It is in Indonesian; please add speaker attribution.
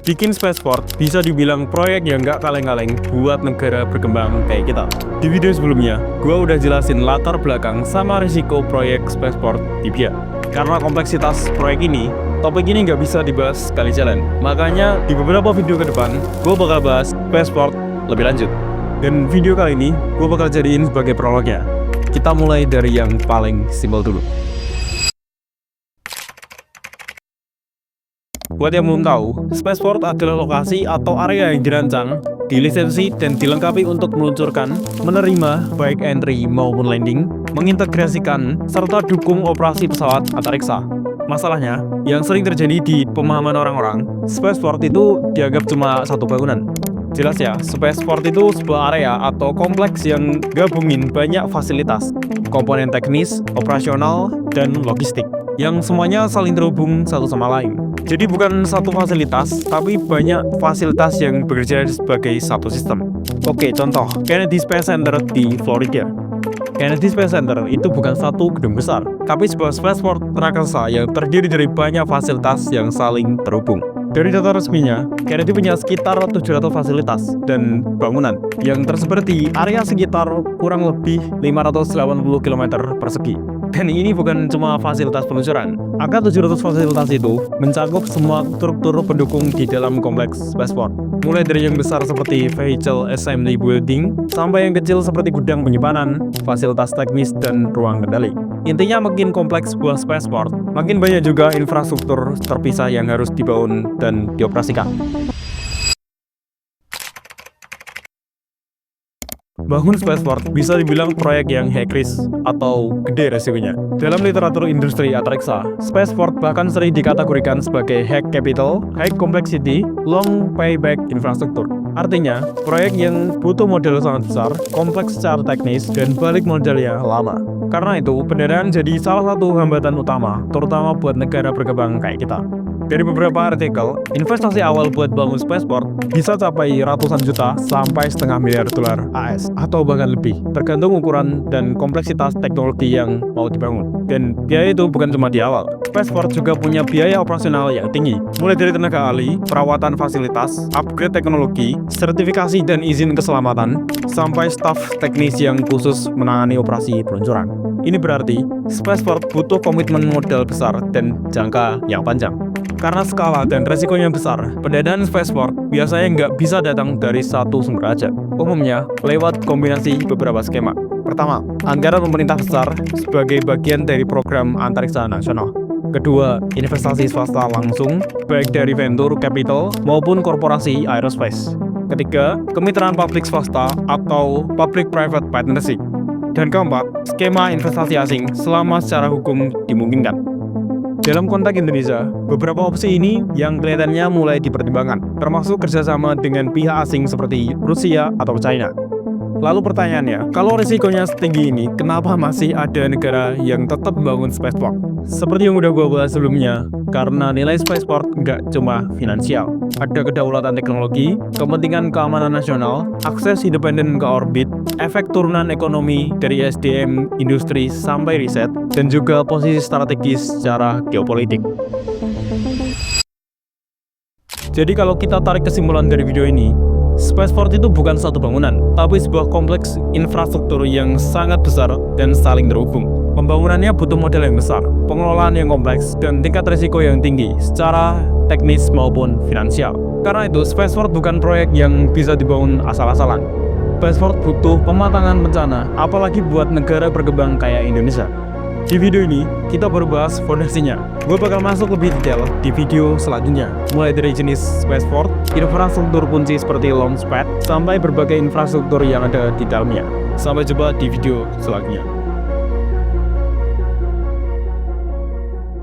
Speaker 1: bikin spaceport bisa dibilang proyek yang gak kaleng-kaleng buat negara berkembang kayak kita. Di video sebelumnya, gue udah jelasin latar belakang sama risiko proyek spaceport Tibia. Karena kompleksitas proyek ini, topik ini nggak bisa dibahas sekali jalan. Makanya di beberapa video ke depan, gue bakal bahas spaceport lebih lanjut. Dan video kali ini, gue bakal jadiin sebagai prolognya. Kita mulai dari yang paling simpel dulu. Buat yang belum tahu, spaceport adalah lokasi atau area yang dirancang, dilisensi, dan dilengkapi untuk meluncurkan, menerima baik entry maupun landing, mengintegrasikan, serta dukung operasi pesawat antariksa. Masalahnya, yang sering terjadi di pemahaman orang-orang, spaceport itu dianggap cuma satu bangunan. Jelas ya, spaceport itu sebuah area atau kompleks yang gabungin banyak fasilitas, komponen teknis, operasional, dan logistik, yang semuanya saling terhubung satu sama lain. Jadi bukan satu fasilitas, tapi banyak fasilitas yang bekerja sebagai satu sistem. Oke, contoh, Kennedy Space Center di Florida. Kennedy Space Center itu bukan satu gedung besar, tapi sebuah spaceport raksasa yang terdiri dari banyak fasilitas yang saling terhubung. Dari data resminya, Kennedy punya sekitar 700 fasilitas dan bangunan yang tersebar di area sekitar kurang lebih 580 km persegi. Dan ini bukan cuma fasilitas peluncuran. Angka 700 fasilitas itu mencakup semua struktur pendukung di dalam kompleks spaceport. Mulai dari yang besar seperti Vehicle Assembly Building, sampai yang kecil seperti gudang penyimpanan, fasilitas teknis, dan ruang kendali. Intinya makin kompleks sebuah spaceport, makin banyak juga infrastruktur terpisah yang harus dibangun dan dioperasikan. Bangun spaceport bisa dibilang proyek yang high risk atau gede resikonya. Dalam literatur industri antariksa, spaceport bahkan sering dikategorikan sebagai high capital, high complexity, long payback infrastruktur. Artinya, proyek yang butuh modal sangat besar, kompleks secara teknis, dan balik modalnya lama. Karena itu, pendanaan jadi salah satu hambatan utama, terutama buat negara berkembang kayak kita. Dari beberapa artikel, investasi awal buat bangun spaceport bisa capai ratusan juta sampai setengah miliar dolar AS atau bahkan lebih, tergantung ukuran dan kompleksitas teknologi yang mau dibangun. Dan biaya itu bukan cuma di awal. Spaceport juga punya biaya operasional yang tinggi, mulai dari tenaga ahli, perawatan fasilitas, upgrade teknologi, sertifikasi dan izin keselamatan, sampai staf teknis yang khusus menangani operasi peluncuran. Ini berarti spaceport butuh komitmen modal besar dan jangka yang panjang. Karena skala dan resikonya besar, pendanaan spaceport biasanya nggak bisa datang dari satu sumber aja. Umumnya, lewat kombinasi beberapa skema. Pertama, anggaran pemerintah besar sebagai bagian dari program antariksa nasional. Kedua, investasi swasta langsung, baik dari venture capital maupun korporasi aerospace. Ketiga, kemitraan publik swasta atau public-private partnership. Dan keempat, skema investasi asing selama secara hukum dimungkinkan. Dalam konteks Indonesia, beberapa opsi ini yang kelihatannya mulai dipertimbangkan, termasuk kerjasama dengan pihak asing seperti Rusia atau China. Lalu pertanyaannya, kalau risikonya setinggi ini, kenapa masih ada negara yang tetap membangun spaceport? Seperti yang udah gue bahas sebelumnya, karena nilai spaceport nggak cuma finansial. Ada kedaulatan teknologi, kepentingan keamanan nasional, akses independen ke orbit, efek turunan ekonomi dari SDM, industri, sampai riset, dan juga posisi strategis secara geopolitik. Jadi kalau kita tarik kesimpulan dari video ini, spaceport itu bukan satu bangunan, tapi sebuah kompleks infrastruktur yang sangat besar dan saling terhubung. Pembangunannya butuh modal yang besar, pengelolaan yang kompleks, dan tingkat risiko yang tinggi secara teknis maupun finansial. Karena itu, spaceport bukan proyek yang bisa dibangun asal-asalan. Spaceport butuh pematangan rencana, apalagi buat negara berkembang kayak Indonesia. Di video ini, kita baru bahas fondasinya. Gue bakal masuk lebih detail di video selanjutnya, mulai dari jenis spaceport, infrastruktur kunci seperti launchpad, sampai berbagai infrastruktur yang ada di dalamnya. Sampai jumpa di video selanjutnya.